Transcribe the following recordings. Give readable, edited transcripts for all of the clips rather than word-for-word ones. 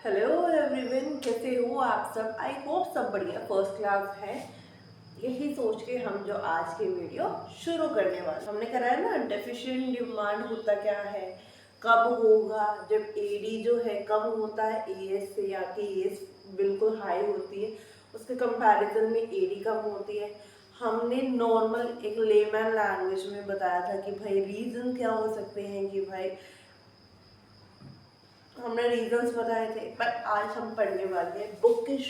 Hello everyone, कैसे हो आप सब। आई होप सब बढ़िया फर्स्ट क्लास है। यही सोच के हम जो आज की वीडियो शुरू करने वाले हमने करा है ना, डेफिशिएंट डिमांड होता क्या है, कब होगा, जब एडी जो है कम होता है एएस से, या कि एएस बिल्कुल हाई होती है, उसके कंपैरिजन में एडी कम होती है। हमने नॉर्मल एक लेमैन लैंग्वेज में बताया था कि भाई रीज़न क्या हो सकते हैं, कि भाई हमने रीजंस बताए थे, पर आज हम पढ़ने वाले हैं बुकिश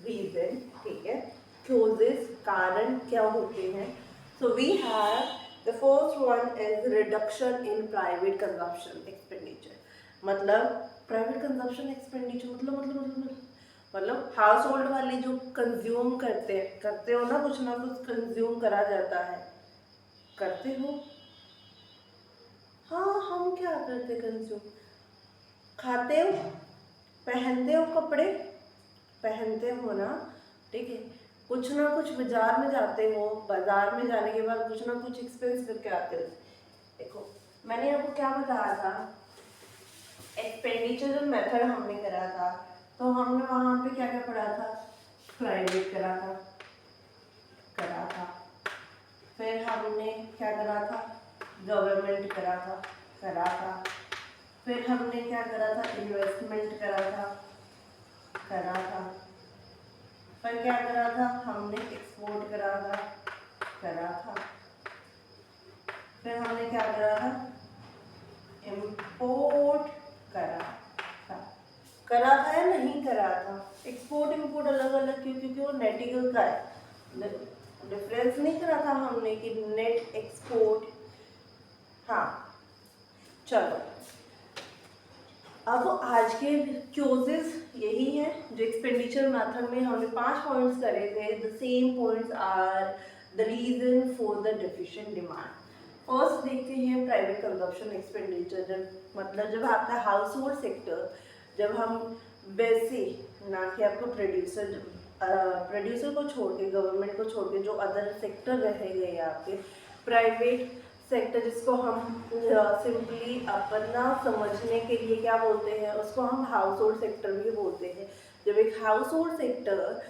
रीजन। ठीक है, क्योजेस कारण क्या होते हैं। So we have the first one is reduction in private consumption expenditure. मतलब प्राइवेट कंजम्पशन एक्सपेंडिचर मतलब हाउस होल्ड वाले जो कंज्यूम करते हो ना कुछ कंज्यूम करा जाता है। करते हो? हाँ, हम क्या करते कंज्यूम? खाते हो, पहनते हो कपड़े, पहनते हो ना। ठीक है, कुछ ना कुछ बाजार में जाते हो, बाजार में जाने के बाद कुछ ना कुछ एक्सपेंस करके आते हो। देखो, मैंने आपको क्या बताया था, एक्सपेंडिचर जो मेथड हमने करा था, तो हमने वहां पे क्या क्या पढ़ा था, प्राइवेट करा था। फिर हमने क्या करा था, गवर्नमेंट करा था। फिर हमने क्या करा था, इन्वेस्टमेंट करा था। फिर क्या करा था, हमने एक्सपोर्ट करा था। फिर हमने क्या करा था, इम्पोर्ट करा था। करा था या नहीं करा था? एक्सपोर्ट इम्पोर्ट अलग अलग क्यों? क्योंकि वो नेटिकल का है, डिफरेंस नहीं करा था हमने कि नेट एक्सपोर्ट। हाँ, चलो अब आज के क्योजेस यही है जो एक्सपेंडिचर मेथड में हमने 5 पॉइंट्स करे थे। The same points are the reason for the deficient demand. First देखते हैं प्राइवेट कंजप्शन एक्सपेंडिचर। जब आपका हाउस होल्ड सेक्टर, जब हम वैसे ना कि आपको प्रोड्यूसर को छोड़ के, गवर्नमेंट को छोड़ के जो अदर सेक्टर रह गए आपके, प्राइवेट सेक्टर जिसको हम सिंपली अपना समझने के लिए क्या बोलते हैं, उसको हम हाउस होल्ड सेक्टर भी बोलते हैं। जब एक हाउस होल्ड सेक्टर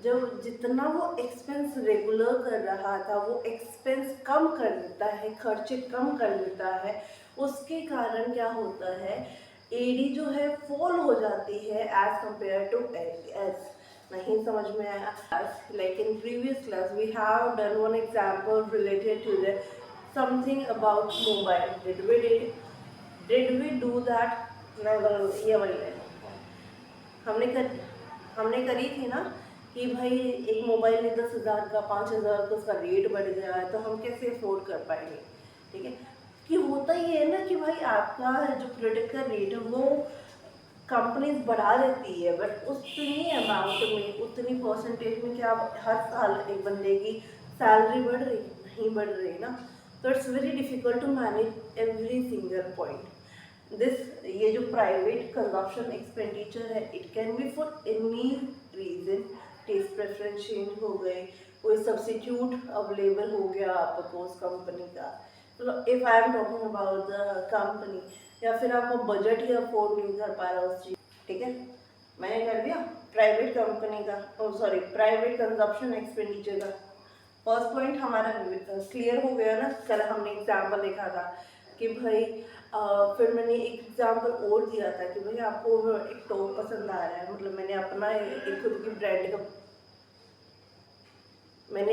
जब जितना वो एक्सपेंस रेगुलर कर रहा था वो एक्सपेंस कम कर देता है, खर्चे कम कर देता है, उसके कारण क्या होता है, एडी जो है फॉल हो जाती है एज कंपेयर टू एस। नहीं समझ में आया? Like in previous class we have done one example related to the something about mobile. Did we do that? ये वाली है, हमने कर हमने करी थी ना कि भाई एक मोबाइल में 10,000 का, 5,000 का उसका रेट बढ़ गया है, तो हम कैसे अफोर्ड कर पाएंगे। ठीक है, कि होता ही है ना कि भाई आपका जो प्रोडक्ट का रेट है वो कंपनीज बढ़ा देती है, बट उतनी अमाउंट में, उतनी परसेंटेज में क्या हर साल एक बंदे की सैलरी बढ़ रही? नहीं बढ़ रही ना। तो it's very difficult to manage every single point. ये जो प्राइवेट कंजप्शन एक्सपेंडिचर है, it can be for any reason. Taste preference change हो गए, कोई सब्सिट्यूट अवेलेबल हो गया आपको उस कंपनी का, मतलब if I am talking about the company, या फिर आपको बजट ही अफोर्ड नहीं कर पा रहा उस चीज। ठीक है, मैंने कर दिया प्राइवेट कंपनी का, सॉरी प्राइवेट कंजप्शन एक्सपेंडिचर का। फर्स्ट पॉइंट हमारा क्लियर हो गया ना। कल हमने एग्जाम्पल देखा था कि भाई फिर मैंने एक एग्जाम्पल और दिया था कि भाई आपको एक टॉप पसंद आ रहा है, मतलब मैंने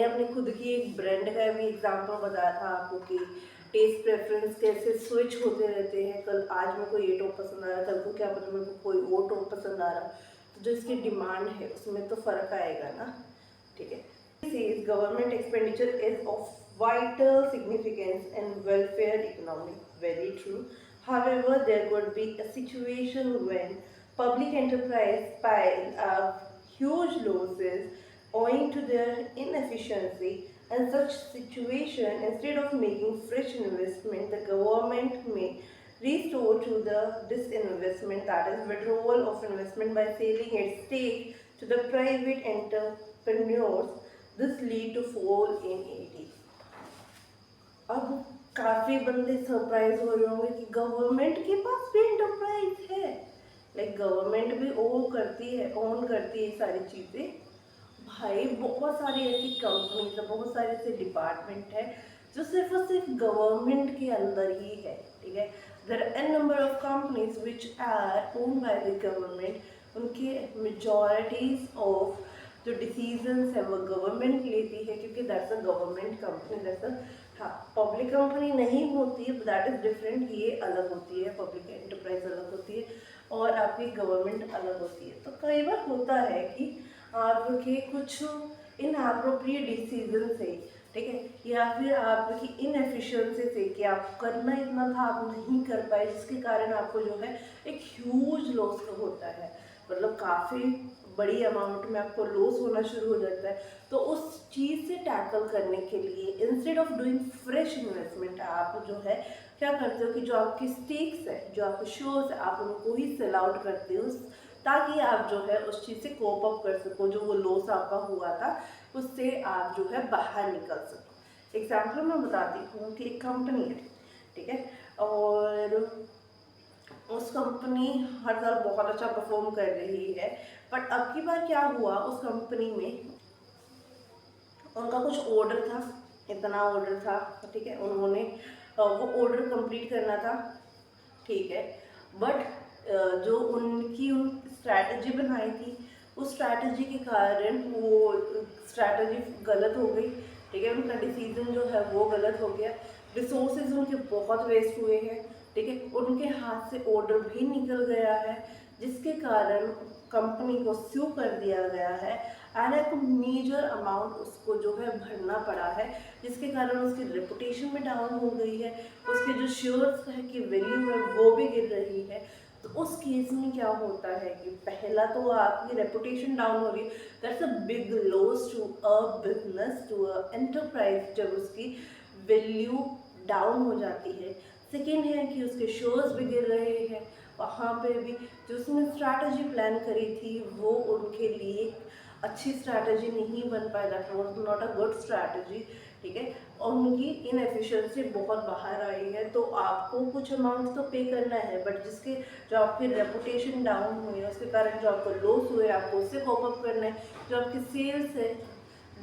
अपनी खुद की एक ब्रांड का भी एग्जाम्पल बताया था आपको कि टेस्ट प्रेफरेंस कैसे स्विच होते रहते हैं। कल आज मेरे को ये टॉप पसंद आ रहा है, कल को क्या पता मेरे को कोई और टॉप पसंद आ रहा, तो जो इसकी डिमांड है उसमें तो फर्क आएगा ना। ठीक है, says government expenditure is of vital significance in welfare economy. Very true. However, there could be a situation when public enterprise pile up huge losses owing to their inefficiency. In such situation, instead of making fresh investment, the government may restore to the disinvestment, that is withdrawal of investment, by selling its stake to the private entrepreneurs. This lead to fall in AD. अब काफी बंदे surprise हो रहे होंगे कि government के पास भी enterprise है। लाइक गवर्नमेंट भी ओन करती है ये सारी चीज़ें। भाई बहुत सारी ऐसी कंपनीज है, बहुत सारे ऐसे डिपार्टमेंट है जो सिर्फ और सिर्फ गवर्नमेंट के अंदर ही है, ठीक है। There are an number of companies which are own by the government. उनके मेजॉरिटीज ऑफ जो डिसीजंस है वो गवर्नमेंट लेती है, क्योंकि that's a government company. That's a, हाँ, पब्लिक कंपनी नहीं होती है, दैट इज़ डिफरेंट, ये अलग होती है, पब्लिक एंटरप्राइज अलग होती है और आपकी गवर्नमेंट अलग होती है। तो कई बार होता है कि आपके कुछ इनएप्रोप्रिएट डिसीजन से, ठीक है, या फिर आपकी इनएफिशिएंसी से कि आप करना इतना था आप नहीं कर पाए, जिसके कारण आपको जो है एक ह्यूज लॉस होता है, मतलब काफ़ी बड़ी अमाउंट में आपको लॉस होना शुरू हो जाता है। तो उस चीज़ से टैकल करने के लिए instead of doing fresh investment, आप जो है क्या करते हो कि जो आपके स्टेक्स है, जो आपके शेयर्स है, आप उनको ही सेल आउट करते हो, ताकि आप जो है उस चीज़ से कोप अप कर सको, जो वो लॉस आपका हुआ था उससे आप जो है बाहर निकल सको। एग्जाम्पल मैं बताती हूँ कि एक कंपनी है, ठीक है, और उस कंपनी हर साल बहुत अच्छा परफॉर्म कर रही है, बट अब की बार क्या हुआ, उस कंपनी में उनका कुछ ऑर्डर था, इतना ऑर्डर था, ठीक है, उन्होंने वो ऑर्डर कंप्लीट करना था, ठीक है, बट जो उन स्ट्रैटेजी बनाई थी, उस स्ट्रैटेजी के कारण वो स्ट्रैटेजी गलत हो गई, ठीक है, उनका डिसीजन जो है वो गलत हो गया, रिसोर्सेज उनके बहुत वेस्ट हुए हैं, ठीक है, उनके हाथ से ऑर्डर भी निकल गया है, जिसके कारण कंपनी को स्यू कर दिया गया है एंड एक मेजर अमाउंट उसको जो है भरना पड़ा है, जिसके कारण उसकी रेपुटेशन में डाउन हो गई है, उसके जो शेयर्स है की वैल्यू है वो भी गिर रही है। तो उस केस में क्या होता है कि पहला तो आपकी रेपुटेशन डाउन हो रही है, that's a big loss to a business, to a enterprise, जब उसकी वैल्यू डाउन हो जाती है। सेकेंड है कि उसके शेयर्स भी गिर रहे हैं, वहाँ पे भी जो उसने स्ट्रैटेजी प्लान करी थी वो उनके लिए अच्छी स्ट्रैटेजी नहीं बन पाई, that was not a good strategy, ठीक है, और उनकी इनएफिशिएंसी बहुत बाहर आई है। तो आपको कुछ अमाउंट तो पे करना है, बट जिसके जो आपकी रेपुटेशन डाउन हुई है उसके कारण जो आपको लॉस हुए आपको उससे कॉप अप करना है, जो आपकी सेल्स है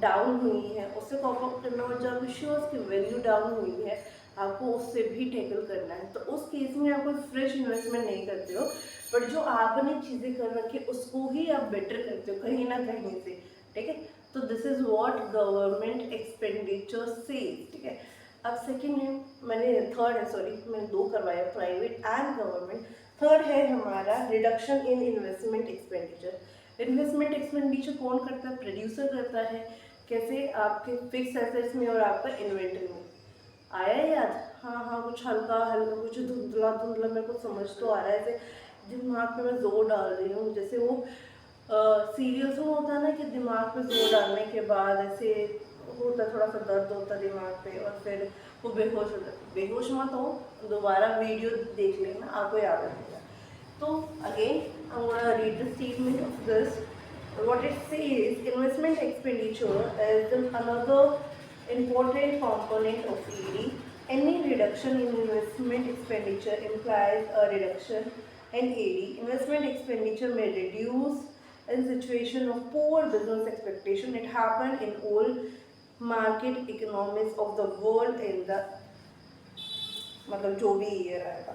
डाउन हुई है उससे कॉप अप करना, और जो आपकी शेयर्स की वैल्यू डाउन हुई है आपको उससे भी टैकल करना है। तो उस केस में आप कोई फ्रेश इन्वेस्टमेंट नहीं करते हो, बट जो आपने चीज़ें कर रखी उसको ही आप बेटर करते हो कहीं ना कहीं से, ठीक है। तो this is what government expenditure says, ठीक है। अब सेकेंड है, थर्ड है, सॉरी मैंने दो करवाया, प्राइवेट एंड गवर्नमेंट। थर्ड है हमारा reduction in investment expenditure. Investment expenditure कौन करता है? प्रोड्यूसर करता है। कैसे? आपके फिक्स एसेट्स में और आपका इन्वेंटरी में। आया याद? हाँ हाँ, कुछ हल्का हल्का, कुछ धुंधला धुंधला मेरे को समझ तो आ रहा है, ऐसे दिमाग में मैं जोर डाल रही हूँ, जैसे वो सीरियल्स में होता है ना कि दिमाग पे जोर डालने के बाद ऐसे होता है, थोड़ा सा दर्द होता है दिमाग पे और फिर वो बेहोश होता है। बेहोश मत हो, दोबारा वीडियो देख लेना, आपको याद रहेगा। तो again I want to read the statement of this. What it says, investment expenditure is another important component of ED. Any reduction in investment expenditure implies a reduction in AD. Investment expenditure may reduce in situation of poor business expectation. It happened in all market economies of the world in the मतलब जो भी year आएगा।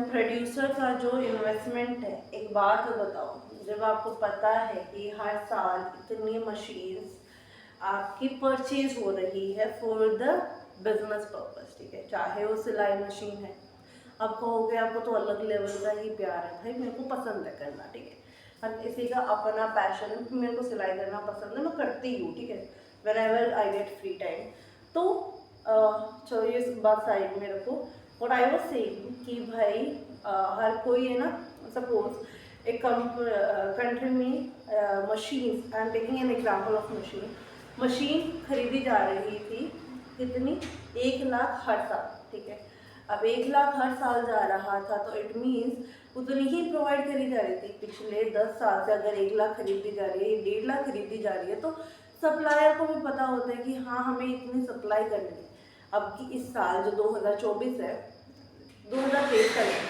Producer का जो investment है, एक बात तो बताओ, जब आपको पता है कि हर साल इतनी मशीन्स आपकी परचेज हो रही है फॉर द बिजनेस पर्पस, ठीक है, चाहे वो सिलाई मशीन है, अब कहोगे आपको तो अलग लेवल का ही प्यार है, भाई मेरे को पसंद है करना, ठीक है, हर किसी का अपना पैशन है, मेरे को सिलाई करना पसंद है, मैं करती हूँ, ठीक है, when ever I get free time. तो चलो ये बात साइड में रखो। और आई वॉज सेइंग कि भाई हर कोई है ना, सपोज एक कंट्री में machine, I am taking an example of machine खरीदी जा रही थी, कितनी? 1 लाख हर साल, ठीक है। अब 1 लाख हर साल जा रहा था तो इट मीन्स उतनी ही प्रोवाइड करी जा रही थी। पिछले 10 साल से अगर 1 लाख खरीदी जा रही है, 1.5 लाख खरीदी जा रही है, तो सप्लायर को भी पता होता है कि हाँ हमें इतनी सप्लाई करनी है। अब कि इस साल जो 2024 है, 2023 का है।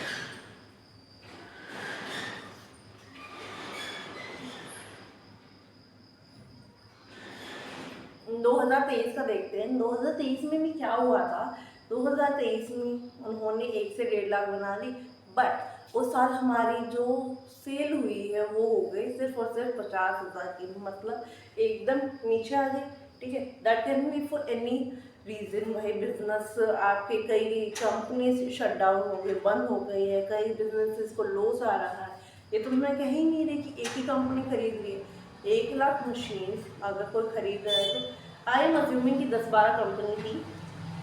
2023 का देखते हैं। 2023 में भी क्या हुआ था। 2023 में उन्होंने 1 से 1.5 लाख बना ली, बट उस साल हमारी जो सेल हुई है वो हो गई सिर्फ और सिर्फ 50,000 की, मतलब एकदम नीचे आ गई। ठीक है, that can be for any reason. भाई बिजनेस आपके कई कंपनीज शट डाउन हो गए, बंद हो गई है, कई बिजनेसेस को लॉस आ रहा है। ये तो मैं कह ही नहीं रही कि एक ही कंपनी खरीद रही है। 1 लाख मशीन अगर कोई खरीद रहा है तो आई एम अज्यूमिंग कि 10-12 कंपनी थी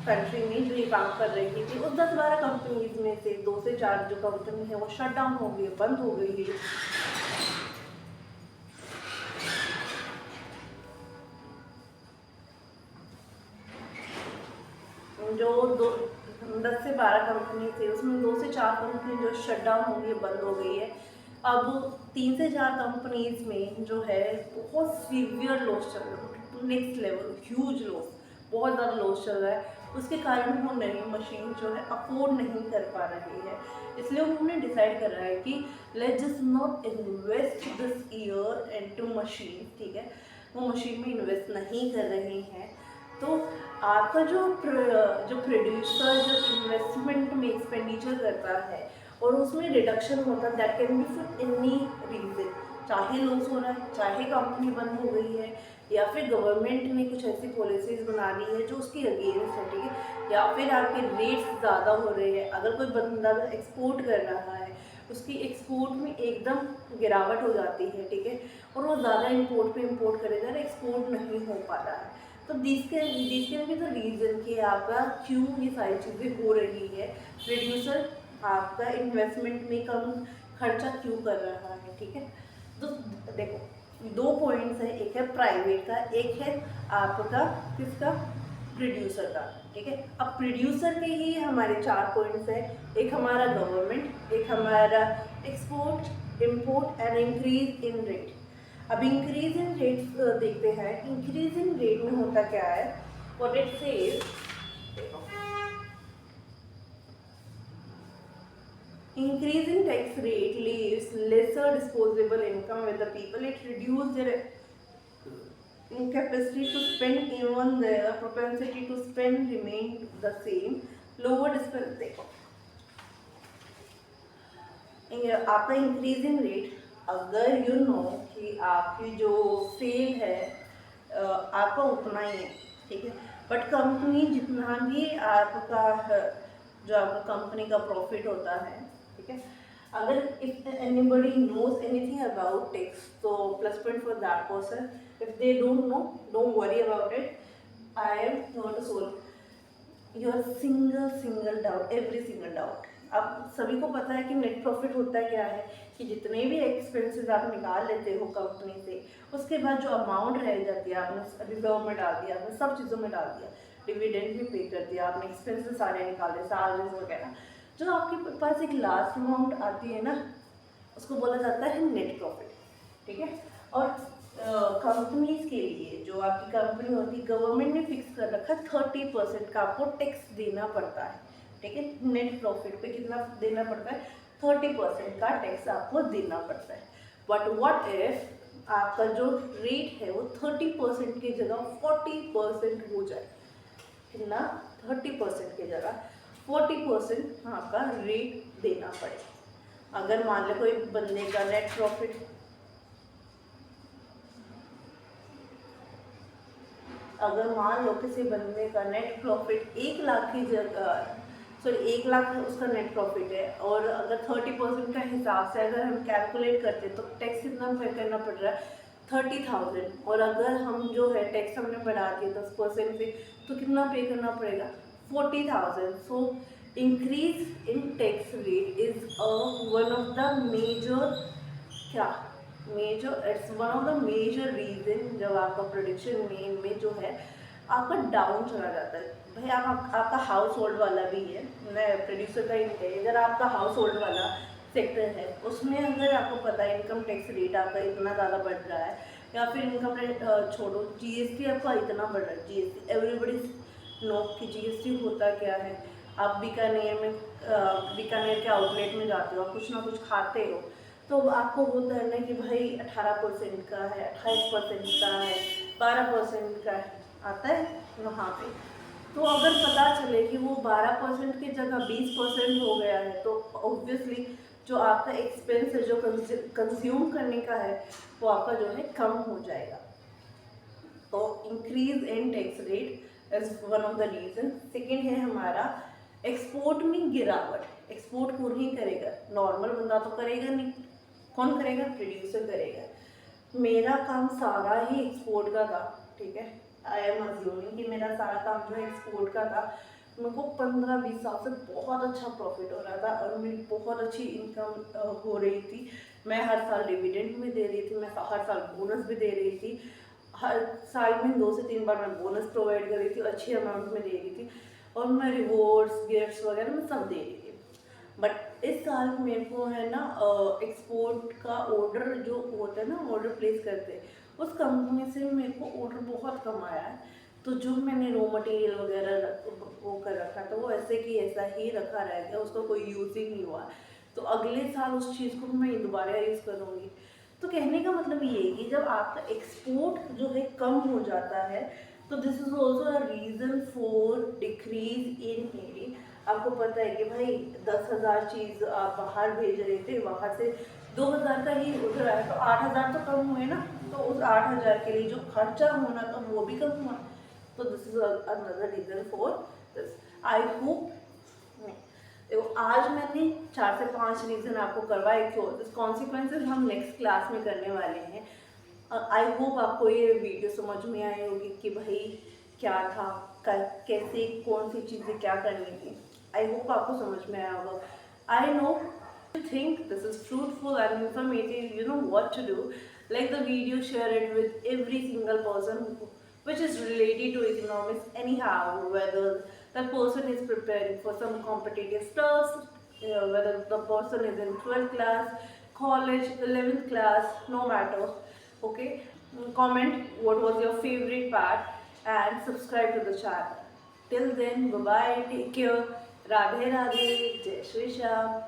कंट्री में जो ये काम कर रही थी। उस 10-12 कंपनीज में से 2 से 4 जो कंपनी है वो शट डाउन हो गई, बंद हो गई है। जो 10 से 12 कंपनी थी उसमें 2 से 4 कंपनी जो शट डाउन हो गई, बंद हो गई है। अब 3 से 4 कंपनीज में जो है बहुत सीवियर लॉस चल रहा है, नेक्स्ट लेवल ह्यूज लॉस, बहुत ज़्यादा लॉस चल रहा है। उसके कारण वो नई मशीन जो है अफोर्ड नहीं कर पा रही है। इसलिए उन्होंने डिसाइड कर रहा है कि let's just not invest this year into machine. ठीक है, वो मशीन में इन्वेस्ट नहीं कर रहे हैं। तो आपका जो प्रोड्यूसर जो इन्वेस्टमेंट में एक्सपेंडिचर करता है और उसमें रिडक्शन होता है, that can be for any reason. चाहे लॉस हो रहा है, चाहे कंपनी बंद हो गई है, या फिर गवर्नमेंट ने कुछ ऐसी पॉलिसीज़ बना दी है जो उसकी अगेंस्ट है। ठीक है, या फिर आपके रेट्स ज़्यादा हो रहे हैं। अगर कोई बंदा एक्सपोर्ट कर रहा है, उसकी एक्सपोर्ट में एकदम गिरावट हो जाती है। ठीक है, और वो ज़्यादा इम्पोर्ट करेगा और एक्सपोर्ट नहीं हो पा रहा है। तो this can be the reason कि आपका क्यों ये सारी चीज़ें हो रही है। प्रोड्यूसर आपका इन्वेस्टमेंट में कम खर्चा क्यों कर रहा है। ठीक है, तो देखो 2 पॉइंट्स हैं, एक है प्राइवेट का, एक है आपका किसका, प्रोड्यूसर का। ठीक है, अब प्रोड्यूसर के ही हमारे 4 पॉइंट्स हैं। एक हमारा गवर्नमेंट, एक हमारा export, import and increase in rate. अब इंक्रीज इन रेट देखते हैं। इंक्रीज इन रेट में होता क्या है, और it says increase in tax rate leaves lesser disposable income with the people. It reduces their incapacity to spend, even their propensity to spend remain the same. Lower disposable, देखो आपका increase in rate, अगर you know कि आपकी जो cell है आपका उतना ही है। ठीक है, बट कंपनी जितना भी आपका जो आपका कंपनी का प्रॉफिट होता है, ठीक है, अगर if anybody knows anything about tax तो plus point for that person. If they don't know, don't worry about it, I am not to solve your single doubt, every single doubt. अब सभी को पता है कि नेट प्रॉफिट होता क्या है, कि जितने भी एक्सपेंसेस आप निकाल लेते हो कंपनी से, उसके बाद जो अमाउंट रह जाती है आपने रिजर्व में डाल दिया, आपने सब चीज़ों में डाल दिया, डिविडेंड भी पे कर दिया आपने, एक्सपेंसेस सारे निकाले, सैलरीज वगैरह, जो आपके पास एक लास्ट अमाउंट आती है ना, उसको बोला जाता है नेट प्रॉफिट। ठीक है, और कंपनीज के लिए जो आपकी कंपनी होती है, गवर्नमेंट ने फिक्स कर रखा है 30% का आपको टैक्स देना पड़ता है। ठीक है, नेट प्रॉफिट पे कितना देना पड़ता है, 30% का टैक्स आपको देना पड़ता है। बट व्हाट इफ आपका जो रेट है वो 30% की जगह 40% हो जाए, कितना, 30% की जगह 40% आपका रेट देना पड़े। अगर मान लो कोई बंदे का नेट प्रॉफिट, अगर मान लो किसी बंदे का नेट प्रॉफिट 1 लाख की जगह, सॉरी 1 लाख उसका नेट प्रॉफिट है, और अगर 30% का हिसाब से अगर हम कैलकुलेट करते हैं तो टैक्स कितना पे करना पड़ रहा है, 30,000। और अगर हम जो है टैक्स हमने बढ़ा दिया 10% से, तो कितना पे करना पड़ेगा, 40,000। So increase in tax rate is one of the major, क्या major, it's one of the major reason जब आपका प्रोडक्शन में जो है आपका डाउन चला जाता है। भाई आपका हाउस होल्ड वाला भी है, मैं प्रोड्यूसर का ही नहीं कही, अगर आपका हाउस होल्ड वाला सेक्टर है उसमें अगर आपको पता है इनकम टैक्स रेट आपका इतना ज़्यादा बढ़ रहा है, या फिर इनकम रेट छोड़ो, जीएसटी आपका इतना बढ़ रहा है, जीएसटी एवरीबडी नो कि जीएसटी होता क्या है। आप बीकानेर के आउटलेट में जाते हो, कुछ ना कुछ खाते हो, तो आपको होता है ना कि भाई 18% का है, 28% का है, 12% का है, आता है वहाँ पे। तो अगर पता चले कि वो 12% की जगह 20% हो गया है, तो ऑब्वियसली जो आपका एक्सपेंस है, जो कंज्यूम करने का है, वो आपका जो है कम हो जाएगा। तो increase in tax rate is one of the reason. Second है हमारा एक्सपोर्ट में गिरावट। एक्सपोर्ट कौन ही करेगा, नॉर्मल बंदा तो करेगा नहीं। कौन करेगा, प्रोड्यूसर करेगा। मेरा काम सारा ही एक्सपोर्ट का था, ठीक है। आई एम अज्यूमिंग कि मेरा सारा काम जो है एक्सपोर्ट का था। मेरे को 15-20 साल से बहुत अच्छा प्रॉफिट हो रहा था और मेरी बहुत अच्छी इनकम हो रही थी। मैं हर साल डिविडेंड में दे रही थी, मैं हर साल बोनस भी दे रही थी। हर साल में 2 से 3 बार मैं बोनस प्रोवाइड कर रही थी, अच्छी अमाउंट में दे रही थी, और मैं रिवॉर्ड्स गिफ्ट्स वगैरह मैं सब दे रही थी। बट इस साल मेरे को है ना एक्सपोर्ट का ऑर्डर जो होता है ना, ऑर्डर प्लेस करते हैं, उस कंपनी से मेरे को ऑर्डर बहुत कम आया है। तो जो मैंने रॉ मटेरियल वगैरह वो कर रखा था, वो ऐसे कि ऐसा ही रखा रह गया, उसका कोई यूज़ ही नहीं हुआ। तो अगले साल उस चीज़ को मैं दोबारा यूज़ करूँगी। तो कहने का मतलब ये है कि जब आपका एक्सपोर्ट जो है कम हो जाता है, तो this is also a reason for decrease in AD. आपको पता है कि भाई 10,000 चीज़ आप बाहर भेज रहे थे, वहाँ से 2,000 का ही उधर आया, तो 8,000 तो कम हुए ना। तो उस 8,000 के लिए जो खर्चा होना था वो भी कम हुआ। तो this is another reason for this. I hope, देखो आज मैंने 4 से 5 रीज़न आपको करवाए, कॉन्सिक्वेंसेज हम नेक्स्ट क्लास में करने वाले हैं। आई होप आपको ये वीडियो समझ में आई होगी कि भाई क्या था, कैसे कौन सी चीज़ें क्या करनी थी। आई होप आपको समझ में आया होगा। I know you think this is fruitful and informative, you know what to do. Like the video, share it with every single person which is related to economics anyhow, whether the person is preparing for some competitive stuff, whether the person is in 12th class, college, 11th class, no matter. Okay, comment what was your favorite part and subscribe to the channel. Till then, bye bye, take care, Radhe Radhe, Jai Shri Shyam.